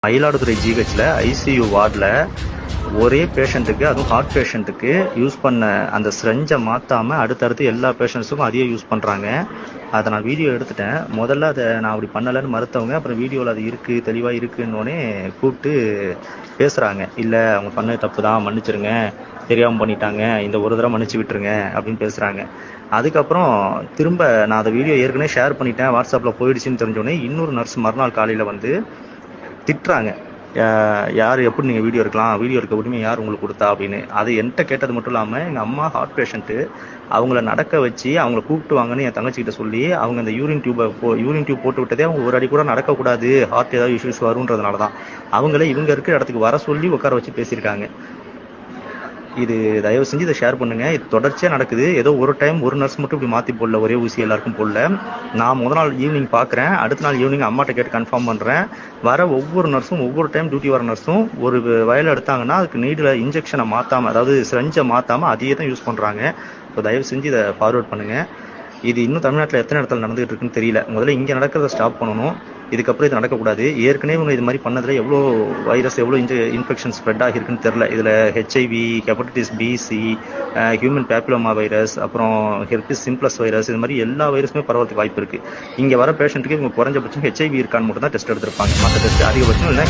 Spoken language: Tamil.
மயிலாடுதுறை ஜிஹெச்சில் ஐசியூ வார்டில் ஒரே பேஷண்ட்டுக்கு, அதுவும் ஹார்ட் பேஷண்ட்டுக்கு யூஸ் பண்ண அந்த ஸ்ரெஞ்சை மாற்றாமல் அடுத்தடுத்து எல்லா பேஷண்ட்ஸுக்கும் அதையே யூஸ் பண்ணுறாங்க. அதை நான் வீடியோ எடுத்துட்டேன். முதல்ல அதை நான் அப்படி பண்ணலைன்னு மறுத்தவங்க அப்புறம் வீடியோவில் அது இருக்குது, தெளிவாக இருக்குன்னொடனே கூப்பிட்டு பேசுகிறாங்க. இல்லை அவங்க பண்ணது தப்பு தான், மன்னிச்சிருங்க, தெரியாமல் பண்ணிட்டாங்க, இந்த ஒரு தடவை மன்னிச்சு விட்டுருங்க அப்படின்னு பேசுகிறாங்க. அதுக்கப்புறம் திரும்ப நான் அதை வீடியோ ஏற்கனவே ஷேர் பண்ணிட்டேன், வாட்ஸ்அப்பில் போயிடுச்சுன்னு தெரிஞ்சோடனே இன்னொரு நர்ஸ் மறுநாள் காலையில் வந்து திட்டுறாங்க. யார் எப்படி நீங்கள் வீடியோ எடுக்கலாம், வீடியோ எடுக்க உரிமை யார் உங்களுக்கு கொடுத்தா அப்படின்னு. அது என்கிட்ட கேட்டது மட்டும் இல்லாமல் எங்கள் அம்மா ஹார்ட் பேஷண்ட்டு, அவங்கள நடக்க வச்சு அவங்கள கூப்பிட்டு வாங்கன்னு என் தங்கச்சிக்கிட்ட சொல்லி அவங்க அந்த யூரின் டியூப் போட்டு விட்டதே அவங்க ஒரு அடி கூட நடக்கக்கூடாது, ஹார்ட் ஏதாவது இஷ்யூஸ் வருன்றதுனால தான் அவங்களே இவங்க இருக்கிற இடத்துக்கு வர சொல்லி உட்கார வச்சு பேசியிருக்காங்க. இது தயவு செஞ்சு இதை ஷேர் பண்ணுங்க. இது தொடர்ச்சியாக நடக்குது. ஏதோ ஒரு டைம் ஒரு நர்ஸ் மட்டும் இப்படி மாற்றி போடல, ஒரே ஊசி எல்லாருக்கும் போடல. நான் முதல் நாள் ஈவினிங் பார்க்குறேன், அடுத்த நாள் ஈவினிங் அம்மாட்ட கேட்டு கன்ஃபார்ம் பண்ணுறேன். வர ஒவ்வொரு நர்ஸும், ஒவ்வொரு டைம் டியூட்டி வர நர்ஸும் ஒரு வயல் எடுத்தாங்கன்னா அதுக்கு நீடில் இன்ஜெக்ஷனை மாற்றாமல், அதாவது சிரஞ்சை மாற்றாமல் அதையே தான் யூஸ் பண்ணுறாங்க. ஸோ தயவு செஞ்சு இதை ஃபார்வர்ட் பண்ணுங்கள். இது இன்னும் தமிழ்நாட்டில் எத்தனை இடத்துல நடந்துகிட்டு இருக்குன்னு தெரியல. முதல்ல இங்கே நடக்கிறத ஸ்டாப் பண்ணணும். இதுக்கப்புறம் இது நடக்கக்கூடாது. ஏற்கனவே இவங்க இது மாதிரி பண்ணதில் எவ்வளோ வைரஸ், எவ்வளோ இன்ஃபெக்ஷன் ஸ்ப்ரெட் ஆகிருக்குன்னு தெரில. இதில் HIV, hepatitis B, C, human papilloma virus, அப்புறம் ஹெர்பிஸ் சிம்ப்ளஸ் வைரஸ், இது மாதிரி எல்லா வைரஸுமே பரவறதுக்கு வாய்ப்பு இருக்குது. இங்கே வர பேஷண்ட்டுக்கு இவங்க குறைஞ்சபட்சம் ஹெச்ஐவி இருக்கான்னு மட்டும் தான் டெஸ்ட் எடுத்திருப்பாங்க. மற்ற டெஸ்ட் அதிகபட்சம் இல்லை.